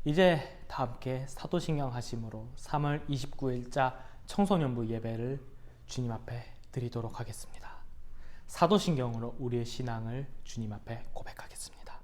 이제 다 함께 사도신경 하심으로 3월 29일자 청소년부 예배를 주님 앞에 드리도록 하겠습니다. 사도신경으로 우리의 신앙을 주님 앞에 고백하겠습니다.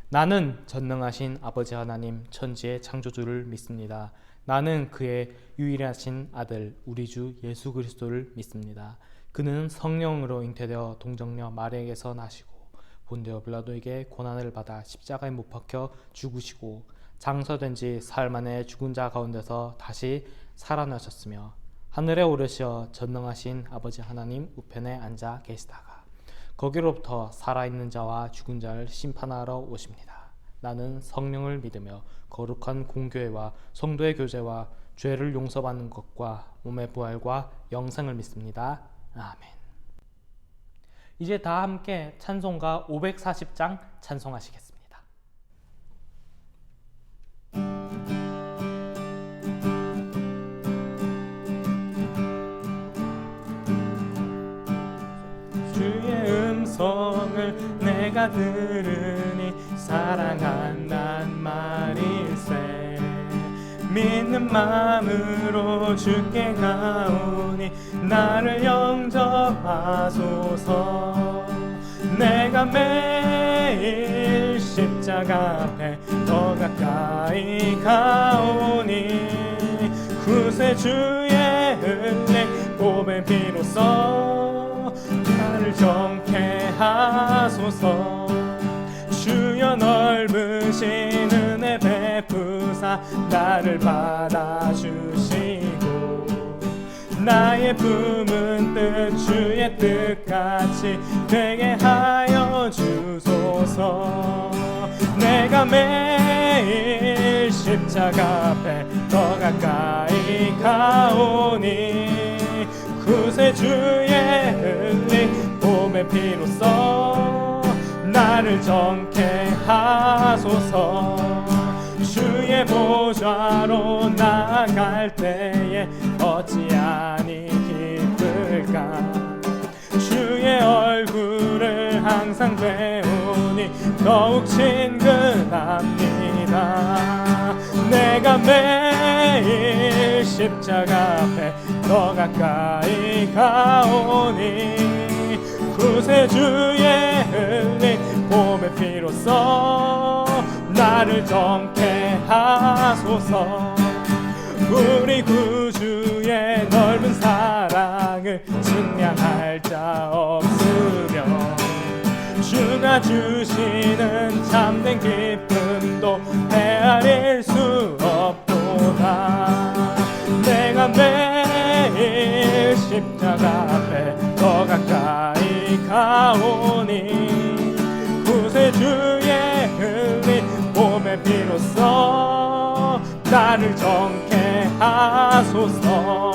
나는 전능하신 아버지 하나님 천지의 창조주를 믿습니다. 나는 그의 유일하신 아들 우리 주 예수 그리스도를 믿습니다. 그는 성령으로 잉태되어 동정녀 마리아에게서 나시고 본디오 빌라도에게 고난을 받아 십자가에 못 박혀 죽으시고 장사된 지 사흘 만에 죽은 자 가운데서 다시 살아나셨으며 하늘에 오르시어 전능하신 아버지 하나님 우편에 앉아 계시다가 거기로부터 살아있는 자와 죽은 자를 심판하러 오십니다. 나는 성령을 믿으며 거룩한 공교회와 성도의 교제와 죄를 용서받는 것과 몸의 부활과 영생을 믿습니다. 아멘. 이제 다 함께 찬송가 540장 찬송하시겠습니다. 주의 음성을 내가 들으니 사랑한단 말일세. 믿는 마음으로 주께 가오니 나를 영접하소서. 내가 매일 십자가 앞에 더 가까이 가오니 구세주의 은혜 보배 비로소 나를 정케 하소서. 주여 넓으신 은혜 베푸사 나를 받아주시고 나의 품은 뜻 주의 뜻같이 되게 하여 주소서. 내가 매일 십자가 앞에 더 가까이 가오니 구세주의 은리 봄의 피로써 나를 정케 하소서. 주의 보좌로 나아갈 때에 어찌하니 기쁠까. 주의 얼굴을 항상 배우니 더욱 친근합니다. 내가 매일 십자가 앞에 더 가까이 가오니 구세주의 흘린 봄의 피로써 나를 정케 하소서. 우리 구주의 넓은 사랑을 측량할 자 없으며 주가 주시는 참된 기쁨도 헤아릴 수 없도다. 내가 매일 십자가 앞에 더 가까이 가오니 구세주의 흘린 봄의 피로써 나를 정케 하소서.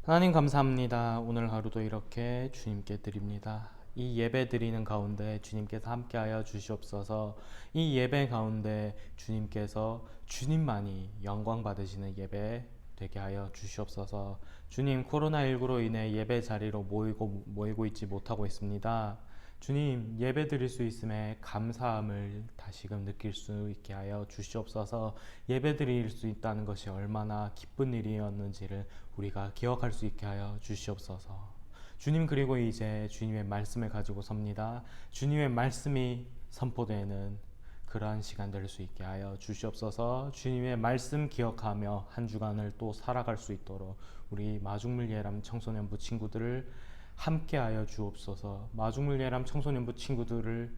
하나님 감사합니다. 오늘 하루도 이렇게 주님께 드립니다. 이 예배 드리는 가운데 주님께서 함께하여 주시옵소서. 이 예배 가운데 주님께서 주님만이 영광 받으시는 예배 되게 하여 주시옵소서. 주님, 코로나19로 인해 예배 자리로 모이고 있지 못하고 있습니다. 주님, 예배 드릴 수 있음에 감사함을 다시금 느낄 수 있게 하여 주시옵소서. 예배 드릴 수 있다는 것이 얼마나 기쁜 일이었는지를 우리가 기억할 수 있게 하여 주시옵소서. 주님, 그리고 이제 주님의 말씀을 가지고 섭니다. 주님의 말씀이 선포되는 그러한 시간 될 수 있게 하여 주시옵소서. 주님의 말씀 기억하며 한 주간을 또 살아갈 수 있도록 우리 마중물 예람 청소년부 친구들을 함께하여 주옵소서. 마중물 예람 청소년부 친구들을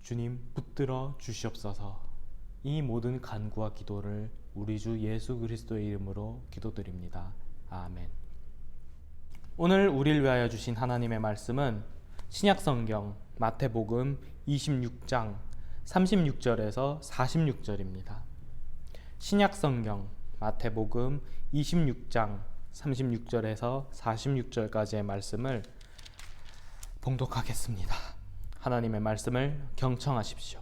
주님 붙들어 주시옵소서. 이 모든 간구와 기도를 우리 주 예수 그리스도의 이름으로 기도드립니다. 아멘. 오늘 우리를 위하여 주신 하나님의 말씀은 신약성경 마태복음 26장 36절에서 46절입니다. 신약성경 마태복음 26장 36절에서 46절까지의 말씀을 봉독하겠습니다. 하나님의 말씀을 경청하십시오.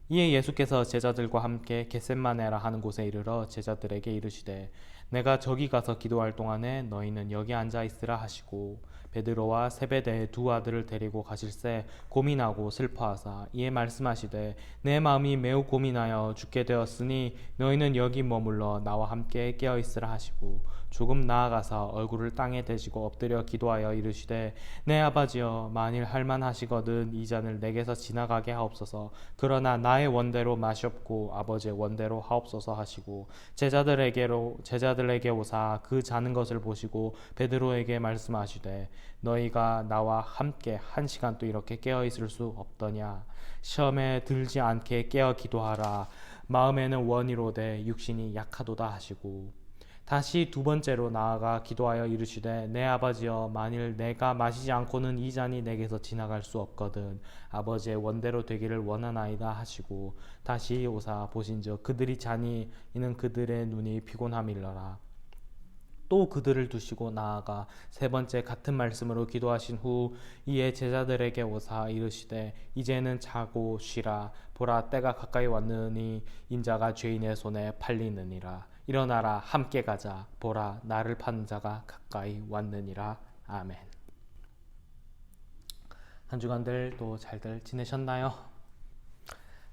이에 예수께서 제자들과 함께 겟셋마네라 하는 곳에 이르러 제자들에게 이르시되 내가 저기 가서 기도할 동안에 너희는 여기 앉아 있으라 하시고 베드로와 세베대의 두 아들을 데리고 가실새 고민하고 슬퍼하사 이에 말씀하시되 내 마음이 매우 고민하여 죽게 되었으니 너희는 여기 머물러 나와 함께 깨어 있으라 하시고 조금 나아가서 얼굴을 땅에 대시고 엎드려 기도하여 이르시되 내 아버지여 만일 할만하시거든 이 잔을 내게서 지나가게 하옵소서 그러나 나의 원대로 마시옵고 아버지의 원대로 하옵소서 하시고 제자들에게 오사 그 자는 것을 보시고 베드로에게 말씀하시되 너희가 나와 함께 1시간 또 이렇게 깨어 있을 수 없더냐 시험에 들지 않게 깨어 기도하라 마음에는 원이로되 육신이 약하도다 하시고 다시 두 번째로 나아가 기도하여 이르시되 내 아버지여 만일 내가 마시지 않고는 이 잔이 내게서 지나갈 수 없거든 아버지의 원대로 되기를 원하나이다 하시고 다시 오사 보신즉 그들이 자니 이는 그들의 눈이 피곤함일러라 또 그들을 두시고 나아가 세 번째 같은 말씀으로 기도하신 후 이에 제자들에게 오사 이르시되 이제는 자고 쉬라 보라 때가 가까이 왔느니 인자가 죄인의 손에 팔리느니라 일어나라 함께 가자 보라 나를 파는 자가 가까이 왔느니라 아멘. 한 주간들 또 잘들 지내셨나요?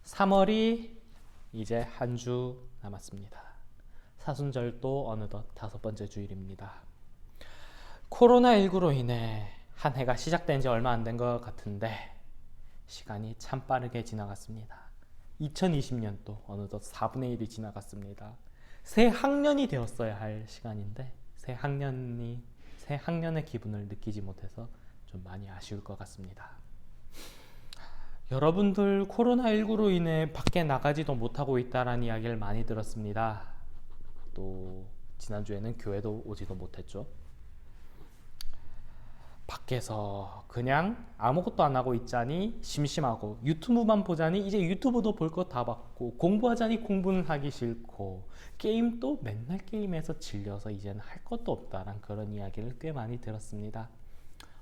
3월이 이제 한 주 남았습니다. 사순절도 어느덧 5번째 주일입니다. 코로나19로 인해 한 해가 시작된 지 얼마 안 된 것 같은데 시간이 참 빠르게 지나갔습니다. 2020년도 어느덧 4분의 1이 지나갔습니다. 새 학년이 되었어야 할 시간인데 새 학년의 기분을 느끼지 못해서 좀 많이 아쉬울 것 같습니다. 여러분들 코로나19로 인해 밖에 나가지도 못하고 있다라는 이야기를 많이 들었습니다. 또 지난주에는 교회도 오지도 못했죠. 밖에서 그냥 아무것도 안 하고 있자니 심심하고 유튜브만 보자니 이제 유튜브도 볼 거 다 봤고 공부하자니 공부는 하기 싫고 게임도 맨날 게임에서 질려서 이제는 할 것도 없다란 그런 이야기를 꽤 많이 들었습니다.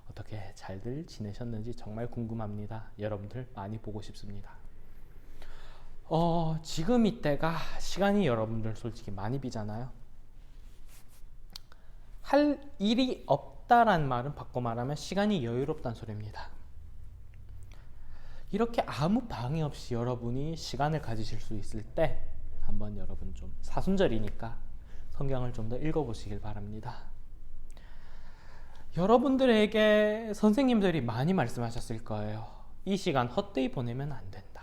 어떻게 잘들 지내셨는지 정말 궁금합니다. 여러분들 많이 보고 싶습니다. 지금 이때가 시간이 여러분들 솔직히 많이 비잖아요. 할 일이 없다란 말은 바꿔 말하면 시간이 여유롭다는 소리입니다. 이렇게 아무 방해 없이 여러분이 시간을 가지실 수 있을 때 한번 여러분 좀 사순절이니까 성경을 좀 더 읽어보시길 바랍니다. 여러분들에게 선생님들이 많이 말씀하셨을 거예요. 이 시간 헛되이 보내면 안 된다.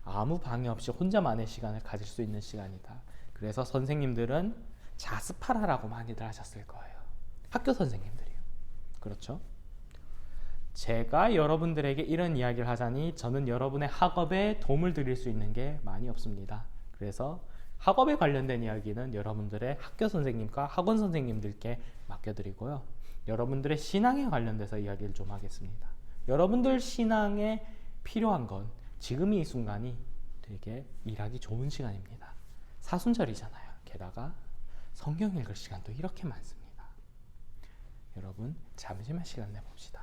아무 방해 없이 혼자만의 시간을 가질 수 있는 시간이다. 그래서 선생님들은 자습하라라고 많이들 하셨을 거예요. 학교 선생님들이요. 그렇죠? 제가 여러분들에게 이런 이야기를 하자니 저는 여러분의 학업에 도움을 드릴 수 있는 게 많이 없습니다. 그래서 학업에 관련된 이야기는 여러분들의 학교 선생님과 학원 선생님들께 맡겨드리고요. 여러분들의 신앙에 관련돼서 이야기를 좀 하겠습니다. 여러분들 신앙에 필요한 건 지금 이 순간이 되게 일하기 좋은 시간입니다. 사순절이잖아요. 게다가 성경 읽을 시간도 이렇게 많습니다. 여러분 잠시만 시간 내봅시다.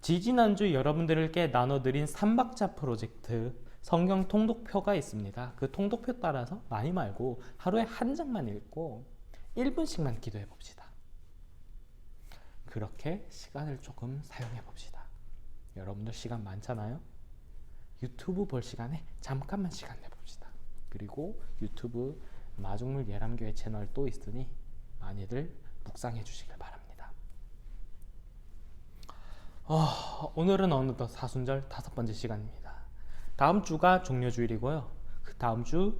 지지난주 여러분들께 나눠드린 3박자 프로젝트 성경 통독표가 있습니다. 그 통독표 따라서 많이 말고 하루에 한 장만 읽고 1분씩만 기도해 봅시다. 그렇게 시간을 조금 사용해 봅시다. 여러분들 시간 많잖아요. 유튜브 볼 시간에 잠깐만 시간 내봅시다. 그리고 유튜브 마중물 예람교회 채널 또 있으니 많이들 묵상해 주시길 바랍니다. 오늘은 어느덧 사순절 5번째 시간입니다. 다음 주가 종료주일이고요. 그 다음 주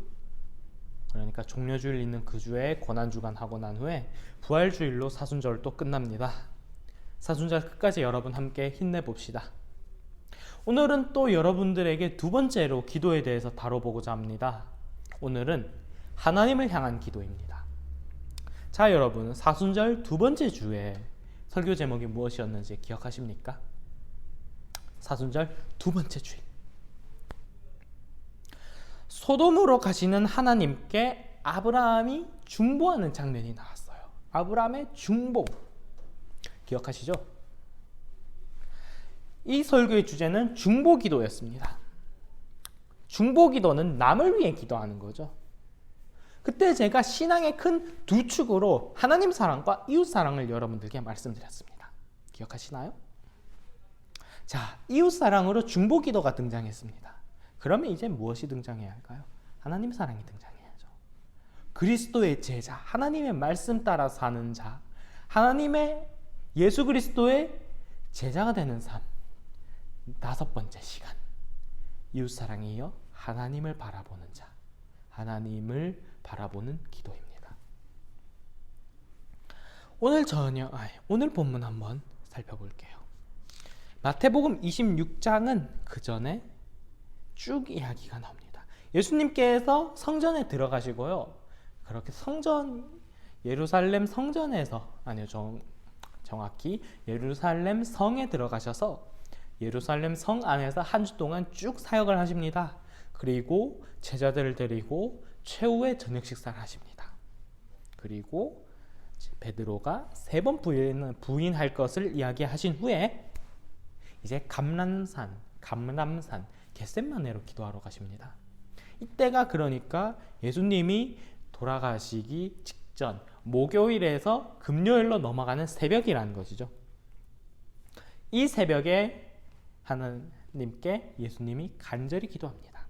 그러니까 종료주일 있는 그 주에 고난주간 하고 난 후에 부활주일로 사순절도 끝납니다. 사순절 끝까지 여러분 함께 힘내봅시다. 오늘은 또 여러분들에게 두 번째로 기도에 대해서 다뤄보고자 합니다. 오늘은 하나님을 향한 기도입니다. 자, 여러분 사순절 두 번째 주에 설교 제목이 무엇이었는지 기억하십니까? 사순절 두 번째 주일. 소돔으로 가시는 하나님께 아브라함이 중보하는 장면이 나왔어요. 아브라함의 중보. 기억하시죠? 이 설교의 주제는 중보기도였습니다. 중보기도는 남을 위해 기도하는 거죠. 그때 제가 신앙의 큰 두 축으로 하나님 사랑과 이웃 사랑을 여러분들께 말씀드렸습니다. 기억하시나요? 자, 이웃 사랑으로 중보 기도가 등장했습니다. 그러면 이제 무엇이 등장해야 할까요? 하나님 사랑이 등장해야죠. 그리스도의 제자, 하나님의 말씀 따라 사는 자, 하나님의 예수 그리스도의 제자가 되는 삶. 다섯 번째 시간, 이웃 사랑에 이어 하나님을 바라보는 자, 하나님을 바라보는 기도입니다. 오늘 본문 한번 살펴볼게요. 마태복음 26장은 그 전에 쭉 이야기가 나옵니다. 예수님께서 성전에 들어가시고요. 그렇게 예루살렘 성전에서, 정확히 예루살렘 성에 들어가셔서 예루살렘 성 안에서 한 주 동안 쭉 사역을 하십니다. 그리고 제자들을 데리고 최후의 저녁 식사를 하십니다. 그리고 베드로가 3번 부인할 것을 이야기하신 후에 이제 감람산 겟셋마네로 기도하러 가십니다. 이때가 그러니까 예수님이 돌아가시기 직전 목요일에서 금요일로 넘어가는 새벽이라는 것이죠. 이 새벽에 하나님께 예수님이 간절히 기도합니다.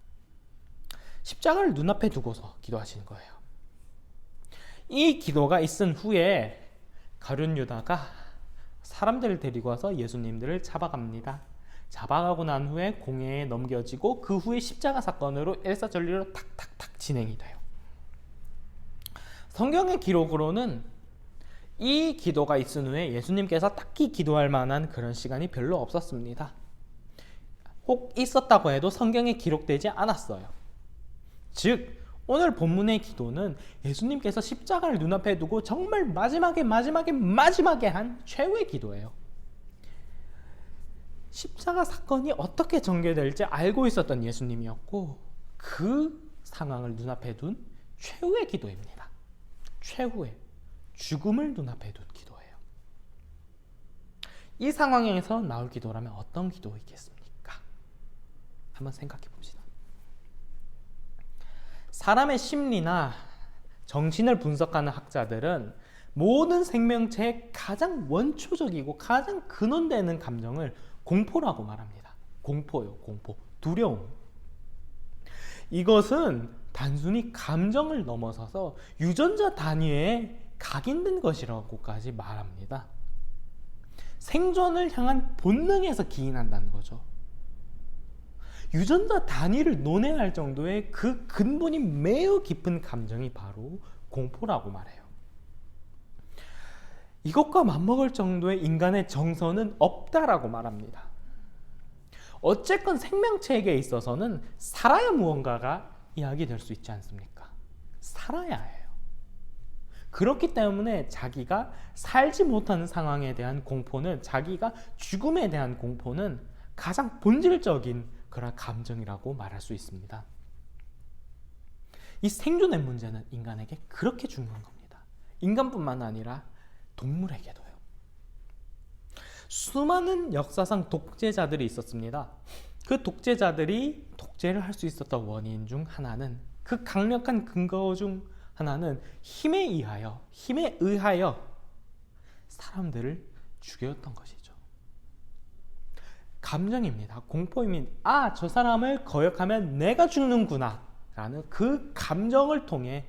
십자가를 눈앞에 두고서 기도하시는 거예요. 이 기도가 있은 후에 가룟 유다가 사람들을 데리고 와서 예수님들을 잡아갑니다. 잡아가고 난 후에 공회에 넘겨지고 그 후에 십자가 사건으로 일사천리로 탁탁탁 진행이 돼요. 성경의 기록으로는 이 기도가 있은 후에 예수님께서 딱히 기도할 만한 그런 시간이 별로 없었습니다. 혹 있었다고 해도 성경에 기록되지 않았어요. 즉 오늘 본문의 기도는 예수님께서 십자가를 눈앞에 두고 정말 마지막에 한 최후의 기도예요. 십자가 사건이 어떻게 전개될지 알고 있었던 예수님이었고 그 상황을 눈앞에 둔 최후의 기도입니다. 최후의 죽음을 눈앞에 둔 기도예요. 이 상황에서 나올 기도라면 어떤 기도이겠습니까? 한번 생각해 봅시다. 사람의 심리나 정신을 분석하는 학자들은 모든 생명체의 가장 원초적이고 가장 근원되는 감정을 공포라고 말합니다. 공포요, 공포. 두려움. 이것은 단순히 감정을 넘어서서 유전자 단위에 각인된 것이라고까지 말합니다. 생존을 향한 본능에서 기인한다는 거죠. 유전자 단위를 논해할 정도의 그 근본이 매우 깊은 감정이 바로 공포라고 말해요. 이것과 맞먹을 정도의 인간의 정서는 없다라고 말합니다. 어쨌건 생명체에게 있어서는 살아야 무언가가 이야기될 수 있지 않습니까? 살아야 해요. 그렇기 때문에 자기가 살지 못하는 상황에 대한 공포는, 자기가 죽음에 대한 공포는 가장 본질적인 그런 감정이라고 말할 수 있습니다. 이 생존의 문제는 인간에게 그렇게 중요한 겁니다. 인간뿐만 아니라 동물에게도요. 수많은 역사상 독재자들이 있었습니다. 그 독재자들이 독재를 할 수 있었던 원인 중 하나는, 그 강력한 근거 중 하나는 힘에 의하여 사람들을 죽였던 것이죠. 감정입니다. 공포입니다. 저 사람을 거역하면 내가 죽는구나 라는 그 감정을 통해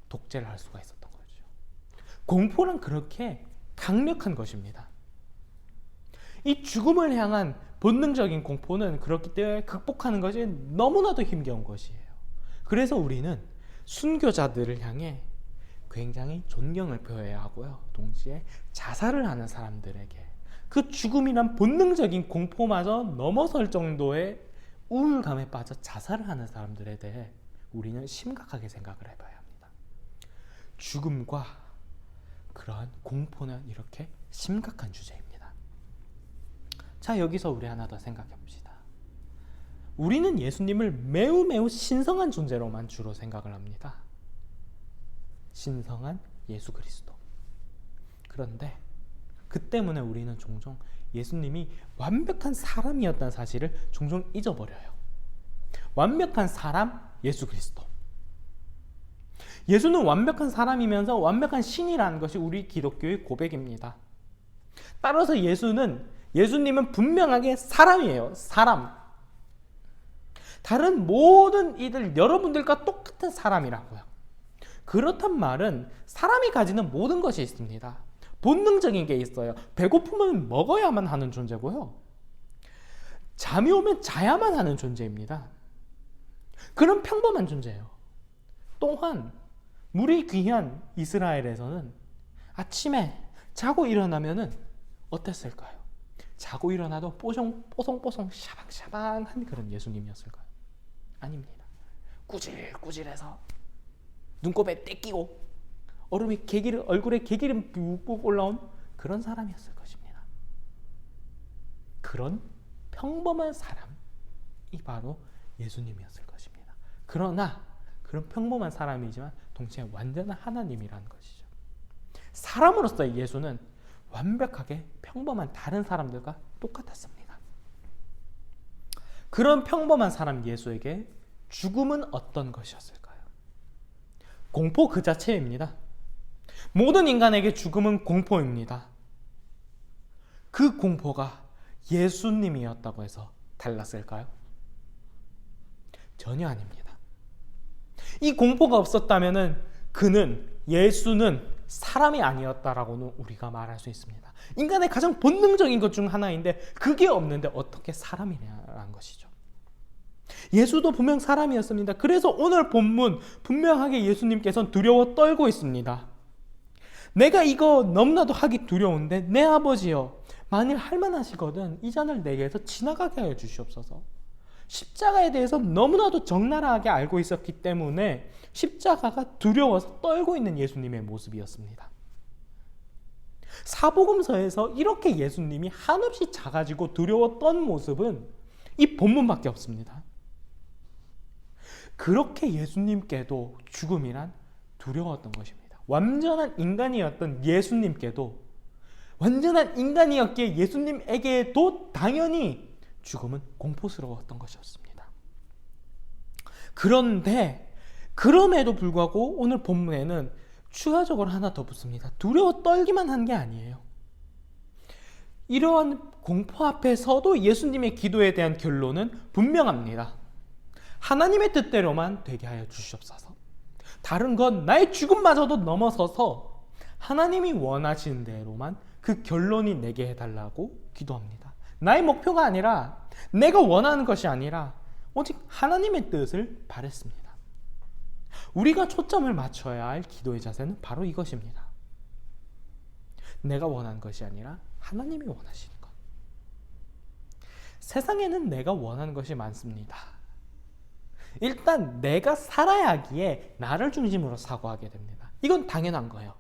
독재를 할 수가 있었던 거죠. 공포는 그렇게 강력한 것입니다. 이 죽음을 향한 본능적인 공포는 그렇기 때문에 극복하는 것이 너무나도 힘겨운 것이에요. 그래서 우리는 순교자들을 향해 굉장히 존경을 표해야 하고요. 동시에 자살을 하는 사람들에게 그 죽음이란 본능적인 공포마저 넘어설 정도의 우울감에 빠져 자살을 하는 사람들에 대해 우리는 심각하게 생각을 해봐야 합니다. 죽음과 그러한 공포는 이렇게 심각한 주제입니다. 자, 여기서 우리 하나 더 생각해 봅시다. 우리는 예수님을 매우 신성한 존재로만 주로 생각을 합니다. 신성한 예수 그리스도. 그런데 그 때문에 우리는 종종 예수님이 완벽한 사람이었다는 사실을 종종 잊어버려요. 완벽한 사람 예수 그리스도. 예수는 완벽한 사람이면서 완벽한 신이라는 것이 우리 기독교의 고백입니다. 따라서 예수님은 분명하게 사람이에요. 사람. 다른 모든 이들 여러분들과 똑같은 사람이라고요. 그렇단 말은 사람이 가지는 모든 것이 있습니다. 본능적인 게 있어요. 배고프면 먹어야만 하는 존재고요. 잠이 오면 자야만 하는 존재입니다. 그런 평범한 존재예요. 또한 물이 귀한 이스라엘에서는 아침에 자고 일어나면은 어땠을까요? 자고 일어나도 뽀송뽀송 샤방샤방한 그런 예수님이었을까요? 아닙니다. 꾸질꾸질해서 눈곱에 때 끼고 얼음이 얼굴에 개기름 붓고 올라온 그런 사람이었을 것입니다. 그런 평범한 사람이 바로 예수님이었을 것입니다. 그러나 그런 평범한 사람이지만 동시에 완전한 하나님이라는 것이죠. 사람으로서의 예수는 완벽하게 평범한 다른 사람들과 똑같았습니다. 그런 평범한 사람 예수에게 죽음은 어떤 것이었을까요? 공포 그 자체입니다. 모든 인간에게 죽음은 공포입니다. 그 공포가 예수님이었다고 해서 달랐을까요? 전혀 아닙니다. 이 공포가 없었다면 예수는 사람이 아니었다라고는 우리가 말할 수 있습니다. 인간의 가장 본능적인 것 중 하나인데 그게 없는데 어떻게 사람이냐라는 것이죠. 예수도 분명 사람이었습니다. 그래서 오늘 본문 분명하게 예수님께서는 두려워 떨고 있습니다. 내가 이거 너무나도 하기 두려운데 내 아버지여 만일 할만하시거든 이 잔을 내게서 지나가게 하여 주시옵소서. 십자가에 대해서 너무나도 적나라하게 알고 있었기 때문에 십자가가 두려워서 떨고 있는 예수님의 모습이었습니다. 사복음서에서 이렇게 예수님이 한없이 작아지고 두려웠던 모습은 이 본문밖에 없습니다. 그렇게 예수님께도 죽음이란 두려웠던 것입니다. 완전한 인간이었던 예수님께도 완전한 인간이었기에 예수님에게도 당연히 죽음은 공포스러웠던 것이었습니다. 그런데 그럼에도 불구하고 오늘 본문에는 추가적으로 하나 더 붙습니다. 두려워 떨기만 한 게 아니에요. 이러한 공포 앞에서도 예수님의 기도에 대한 결론은 분명합니다. 하나님의 뜻대로만 되게 하여 주시옵소서. 다른 건 나의 죽음마저도 넘어서서 하나님이 원하시는 대로만 그 결론이 내게 해달라고 기도합니다. 나의 목표가 아니라 내가 원하는 것이 아니라 오직 하나님의 뜻을 바랬습니다. 우리가 초점을 맞춰야 할 기도의 자세는 바로 이것입니다. 내가 원하는 것이 아니라 하나님이 원하시는 것. 세상에는 내가 원하는 것이 많습니다. 일단 내가 살아야 하기에 나를 중심으로 사고하게 됩니다. 이건 당연한 거예요.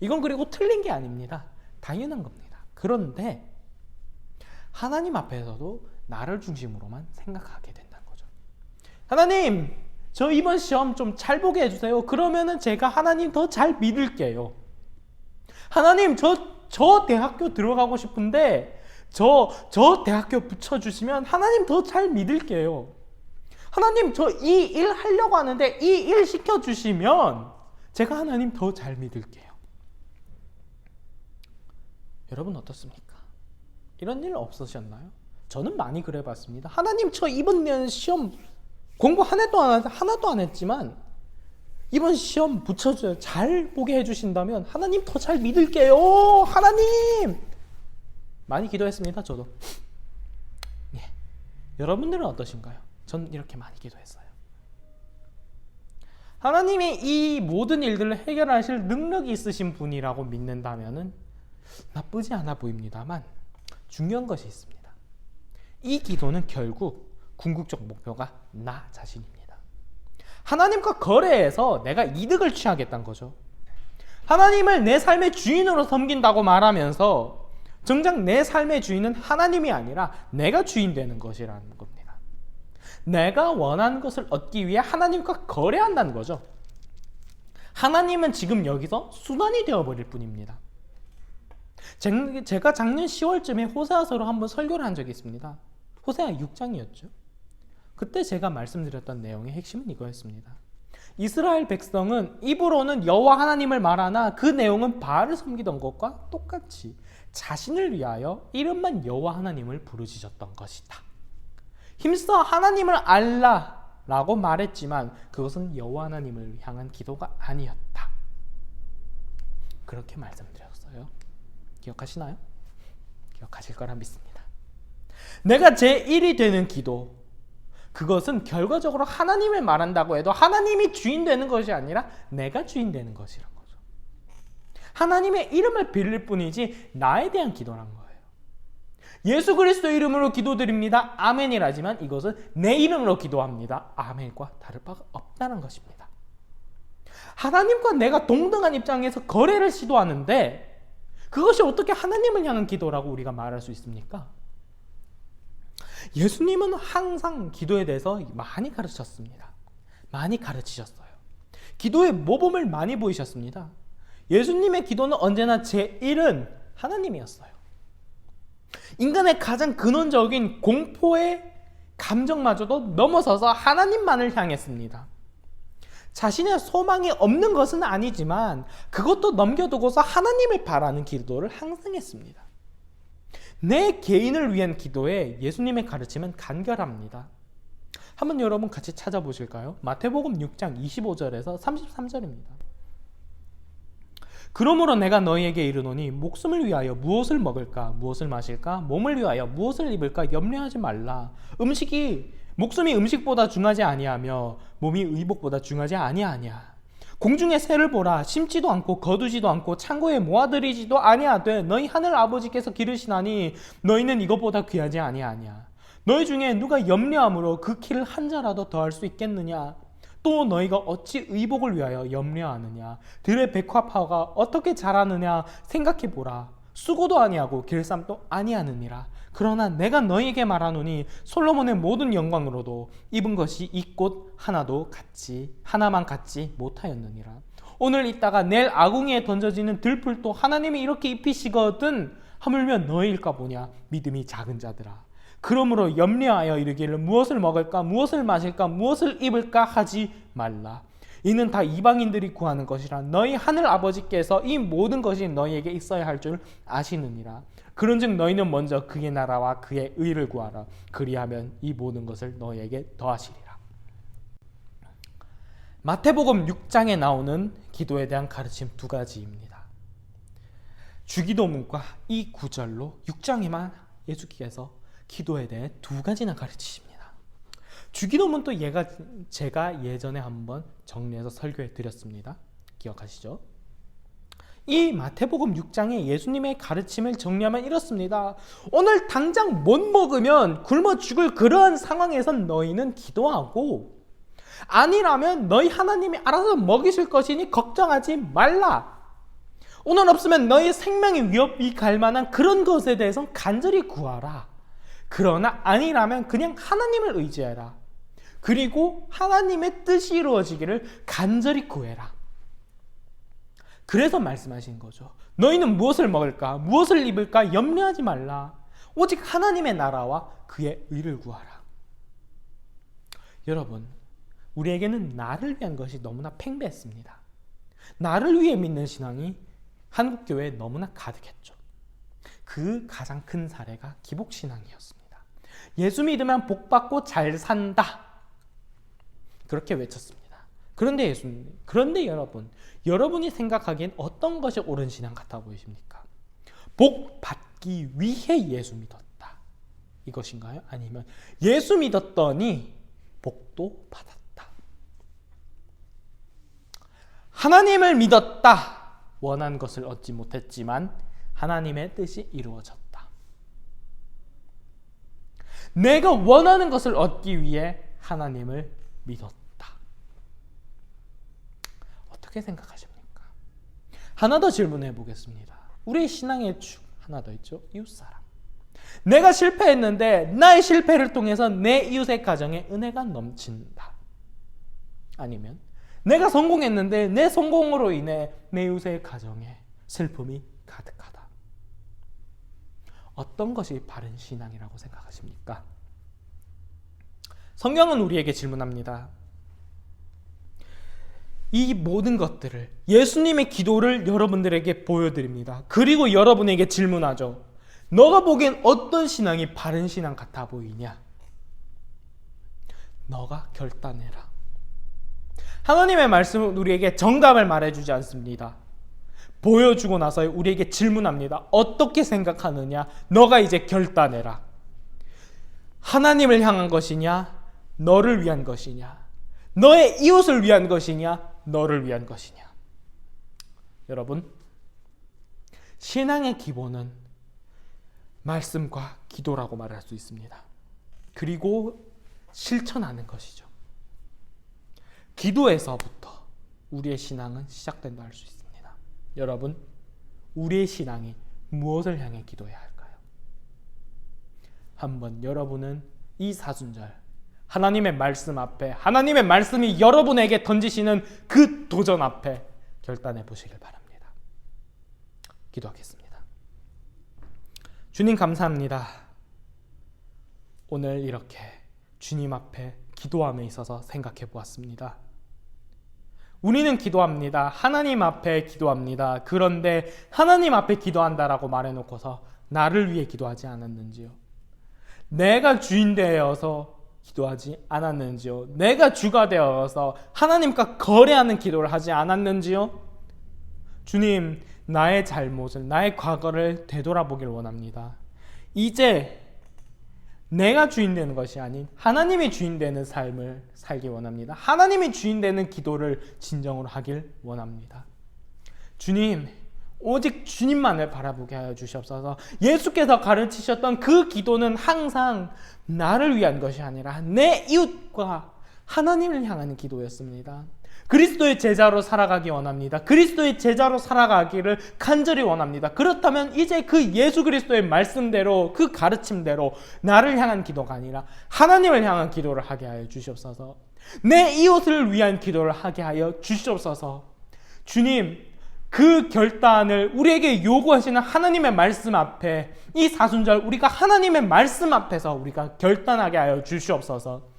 이건 그리고 틀린 게 아닙니다. 당연한 겁니다. 그런데 하나님 앞에서도 나를 중심으로만 생각하게 된다는 거죠. 하나님, 저 이번 시험 좀 잘 보게 해주세요. 그러면은 제가 하나님 더 잘 믿을게요. 하나님, 저 대학교 들어가고 싶은데 저 대학교 붙여주시면 하나님 더 잘 믿을게요. 하나님, 저 이 일 하려고 하는데 이 일 시켜주시면 제가 하나님 더 잘 믿을게요. 여러분 어떻습니까? 이런 일 없으셨나요? 저는 많이 그래봤습니다. 하나님, 저 이번 년 시험 공부 하나도 안 했지만 이번 시험 붙여줘요. 잘 보게 해주신다면 하나님 더 잘 믿을게요. 하나님! 많이 기도했습니다. 저도. 예. 여러분들은 어떠신가요? 전 이렇게 많이 기도했어요. 하나님이 이 모든 일들을 해결하실 능력이 있으신 분이라고 믿는다면 나쁘지 않아 보입니다만 중요한 것이 있습니다. 이 기도는 결국 궁극적 목표가 나 자신입니다. 하나님과 거래해서 내가 이득을 취하겠다는 거죠. 하나님을 내 삶의 주인으로 섬긴다고 말하면서 정작 내 삶의 주인은 하나님이 아니라 내가 주인 되는 것이라는 겁니다. 내가 원하는 것을 얻기 위해 하나님과 거래한다는 거죠. 하나님은 지금 여기서 수단이 되어버릴 뿐입니다. 제가 작년 10월쯤에 호세아서로 한번 설교를 한 적이 있습니다. 호세아 6장이었죠. 그때 제가 말씀드렸던 내용의 핵심은 이거였습니다. 이스라엘 백성은 입으로는 여호와 하나님을 말하나 그 내용은 바알을 섬기던 것과 똑같이 자신을 위하여 이름만 여호와 하나님을 부르짖었던 것이다. 힘써 하나님을 알라라고 말했지만 그것은 여호와 하나님을 향한 기도가 아니었다. 그렇게 말씀드렸어요. 기억하시나요? 기억하실 거라 믿습니다. 내가 제1이 되는 기도, 그것은 결과적으로 하나님을 말한다고 해도 하나님이 주인 되는 것이 아니라 내가 주인 되는 것이란 거죠. 하나님의 이름을 빌릴 뿐이지 나에 대한 기도란 거예요. 예수 그리스도 이름으로 기도드립니다. 아멘이라지만 이것은 내 이름으로 기도합니다. 아멘과 다를 바가 없다는 것입니다. 하나님과 내가 동등한 입장에서 거래를 시도하는데 그것이 어떻게 하나님을 향한 기도라고 우리가 말할 수 있습니까? 예수님은 항상 기도에 대해서 많이 가르쳤습니다. 많이 가르치셨어요. 기도의 모범을 많이 보이셨습니다. 예수님의 기도는 언제나 제1은 하나님이었어요. 인간의 가장 근원적인 공포의 감정마저도 넘어서서 하나님만을 향했습니다. 자신의 소망이 없는 것은 아니지만 그것도 넘겨두고서 하나님을 바라는 기도를 항상 했습니다. 내 개인을 위한 기도에 예수님의 가르침은 간결합니다. 한번 여러분 같이 찾아보실까요? 마태복음 6장 25절에서 33절입니다. 그러므로 내가 너희에게 이르노니 목숨을 위하여 무엇을 먹을까 무엇을 마실까 몸을 위하여 무엇을 입을까 염려하지 말라. 목숨이 음식보다 중하지 아니하며 몸이 의복보다 중하지 아니하냐. 공중의 새를 보라. 심지도 않고 거두지도 않고 창고에 모아들이지도 아니하되 너희 하늘 아버지께서 기르시나니 너희는 이것보다 귀하지 아니하냐. 너희 중에 누가 염려함으로 그 키를 한 자라도 더할 수 있겠느냐. 또 너희가 어찌 의복을 위하여 염려하느냐. 들의 백합화가 어떻게 자라느냐 생각해보라. 수고도 아니하고 길쌈도 아니하느니라. 그러나 내가 너희에게 말하노니 솔로몬의 모든 영광으로도 입은 것이 이 꽃 하나만 같지 못하였느니라. 오늘 있다가 내일 아궁이에 던져지는 들풀도 하나님이 이렇게 입히시거든 하물며 너희일까 보냐. 믿음이 작은 자들아. 그러므로 염려하여 이르기를 무엇을 먹을까 무엇을 마실까 무엇을 입을까 하지 말라. 이는 다 이방인들이 구하는 것이라. 너희 하늘 아버지께서 이 모든 것이 너희에게 있어야 할 줄 아시느니라. 그런즉 너희는 먼저 그의 나라와 그의 의를 구하라. 그리하면 이 모든 것을 너희에게 더하시리라. 마태복음 6장에 나오는 기도에 대한 가르침 두 가지입니다. 주기도문과 이 구절로 6장에만 예수께서 기도에 대해 두 가지나 가르치십니다. 주기도문도 제가 예전에 한번 정리해서 설교해 드렸습니다. 기억하시죠? 이 마태복음 6장의 예수님의 가르침을 정리하면 이렇습니다. 오늘 당장 못 먹으면 굶어 죽을 그러한 상황에선 너희는 기도하고 아니라면 너희 하나님이 알아서 먹이실 것이니 걱정하지 말라. 오늘 없으면 너희 생명의 위협이 갈 만한 그런 것에 대해서 간절히 구하라. 그러나 아니라면 그냥 하나님을 의지해라. 그리고 하나님의 뜻이 이루어지기를 간절히 구해라. 그래서 말씀하신 거죠. 너희는 무엇을 먹을까 무엇을 입을까 염려하지 말라. 오직 하나님의 나라와 그의 의를 구하라. 여러분, 우리에게는 나를 위한 것이 너무나 팽배했습니다. 나를 위해 믿는 신앙이 한국교회에 너무나 가득했죠. 그 가장 큰 사례가 기복신앙이었습니다. 예수 믿으면 복받고 잘 산다. 그렇게 외쳤습니다. 그런데 여러분이 생각하기엔 어떤 것이 옳은 신앙 같아 보이십니까? 복 받기 위해 예수 믿었다. 이것인가요? 아니면 예수 믿었더니 복도 받았다. 하나님을 믿었다. 원한 것을 얻지 못했지만 하나님의 뜻이 이루어졌다. 내가 원하는 것을 얻기 위해 하나님을 믿었다. 어떻게 생각하십니까? 하나 더 질문해 보겠습니다. 우리의 신앙의 축 하나 더 있죠. 이웃사랑. 내가 실패했는데 나의 실패를 통해서 내 이웃의 가정에 은혜가 넘친다. 아니면 내가 성공했는데 내 성공으로 인해 내 이웃의 가정에 슬픔이 가득하다. 어떤 것이 바른 신앙이라고 생각하십니까? 성경은 우리에게 질문합니다. 이 모든 것들을, 예수님의 기도를 여러분들에게 보여드립니다. 그리고 여러분에게 질문하죠. 너가 보기엔 어떤 신앙이 바른 신앙 같아 보이냐? 너가 결단해라. 하나님의 말씀은 우리에게 정답을 말해주지 않습니다. 보여주고 나서 우리에게 질문합니다. 어떻게 생각하느냐? 너가 이제 결단해라. 하나님을 향한 것이냐? 너를 위한 것이냐? 너의 이웃을 위한 것이냐? 너를 위한 것이냐? 여러분, 신앙의 기본은 말씀과 기도라고 말할 수 있습니다. 그리고 실천하는 것이죠. 기도에서부터 우리의 신앙은 시작된다 할 수 있습니다. 여러분, 우리의 신앙이 무엇을 향해 기도해야 할까요? 한번 여러분은 이 사순절, 하나님의 말씀 앞에, 하나님의 말씀이 여러분에게 던지시는 그 도전 앞에 결단해 보시길 바랍니다. 기도하겠습니다. 주님 감사합니다. 오늘 이렇게 주님 앞에 기도함에 있어서 생각해 보았습니다. 우리는 기도합니다. 하나님 앞에 기도합니다. 그런데 하나님 앞에 기도한다라고 말해놓고서 나를 위해 기도하지 않았는지요? 내가 주인 되어서 기도하지 않았는지요? 내가 주가 되어서 하나님과 거래하는 기도를 하지 않았는지요? 주님, 나의 잘못을, 나의 과거를 되돌아보길 원합니다. 이제 내가 주인 되는 것이 아닌 하나님이 주인 되는 삶을 살기 원합니다. 하나님이 주인 되는 기도를 진정으로 하길 원합니다. 주님, 오직 주님만을 바라보게 하여 주시옵소서. 예수께서 가르치셨던 그 기도는 항상 나를 위한 것이 아니라 내 이웃과 하나님을 향하는 기도였습니다. 그리스도의 제자로 살아가기 원합니다. 그리스도의 제자로 살아가기를 간절히 원합니다. 그렇다면 이제 그 예수 그리스도의 말씀대로, 그 가르침대로 나를 향한 기도가 아니라 하나님을 향한 기도를 하게 하여 주시옵소서. 내 이웃을 위한 기도를 하게 하여 주시옵소서. 주님, 그 결단을 우리에게 요구하시는 하나님의 말씀 앞에, 이 사순절 우리가 하나님의 말씀 앞에서 우리가 결단하게 하여 주시옵소서.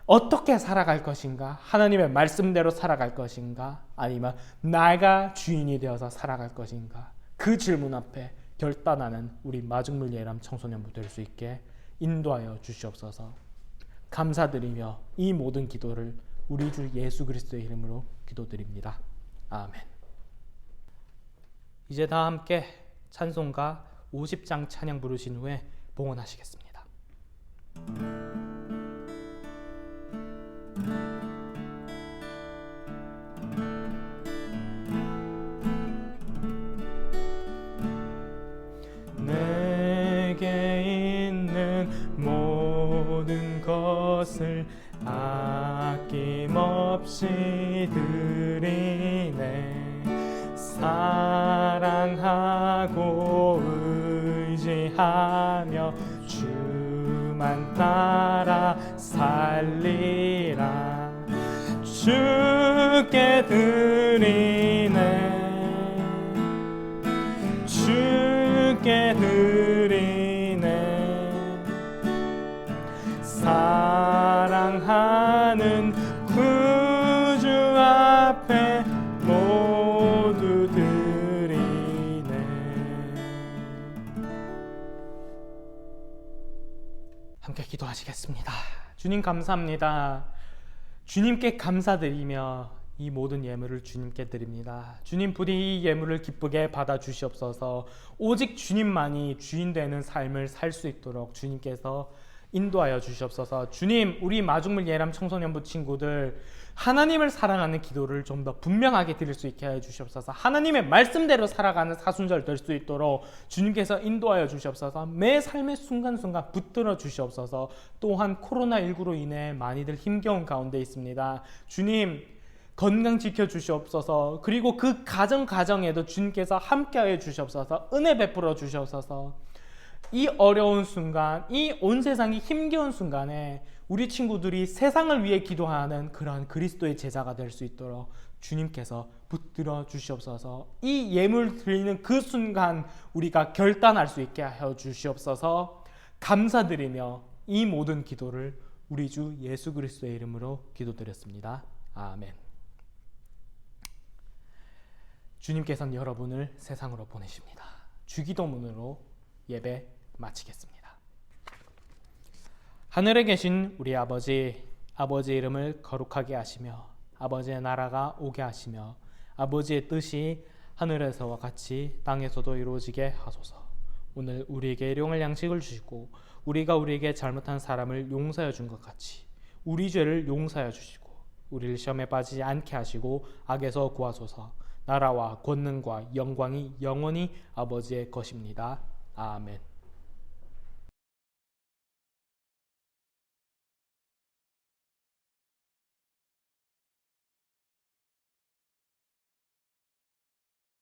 어떻게 살아갈 것인가? 하나님의 말씀대로 살아갈 것인가? 아니면 나가 주인이 되어서 살아갈 것인가? 그 질문 앞에 결단하는 우리 마중물 예람 청소년부 될 수 있게 인도하여 주시옵소서. 감사드리며 이 모든 기도를 우리 주 예수 그리스도의 이름으로 기도드립니다. 아멘. 이제 다 함께 찬송가 50장 찬양 부르신 후에 봉헌하시겠습니다. 내게 있는 모든 것을 아낌없이 드리네. 사랑하고 의지하며 주만 따라 살리라. 주께 드리네. 주께 드리네. 사랑하는 구주 앞에 모두 드리네. 함께 기도하시겠습니다. 주님 감사합니다. 주님께 감사드리며 이 모든 예물을 주님께 드립니다. 주님 부디 이 예물을 기쁘게 받아 주시옵소서. 오직 주님만이 주인 되는 삶을 살 수 있도록 주님께서 인도하여 주시옵소서. 주님, 우리 마중물 예람 청소년부 친구들 하나님을 사랑하는 기도를 좀 더 분명하게 드릴 수 있게 하여 주시옵소서. 하나님의 말씀대로 살아가는 사순절 될 수 있도록 주님께서 인도하여 주시옵소서. 매 삶의 순간순간 붙들어 주시옵소서. 또한 코로나19로 인해 많이들 힘겨운 가운데 있습니다. 주님, 건강 지켜주시옵소서. 그리고 그 가정에도 주님께서 함께하여 주시옵소서. 은혜 베풀어 주시옵소서. 이 어려운 순간, 이 온 세상이 힘겨운 순간에 우리 친구들이 세상을 위해 기도하는 그러한 그리스도의 제자가 될 수 있도록 주님께서 붙들어 주시옵소서. 이 예물 드리는 그 순간 우리가 결단할 수 있게 하여 주시옵소서. 감사드리며 이 모든 기도를 우리 주 예수 그리스도의 이름으로 기도드렸습니다. 아멘. 주님께서는 여러분을 세상으로 보내십니다. 주기도문으로 예배 마치겠습니다. 하늘에 계신 우리 아버지, 아버지의 이름을 거룩하게 하시며 아버지의 나라가 오게 하시며 아버지의 뜻이 하늘에서와 같이 땅에서도 이루어지게 하소서. 오늘 우리에게 일용할 양식을 주시고 우리가 우리에게 잘못한 사람을 용서해 준 것 같이 우리 죄를 용서해 주시고 우리를 시험에 빠지지 않게 하시고 악에서 구하소서. 나라와 권능과 영광이 영원히 아버지의 것입니다. 아멘.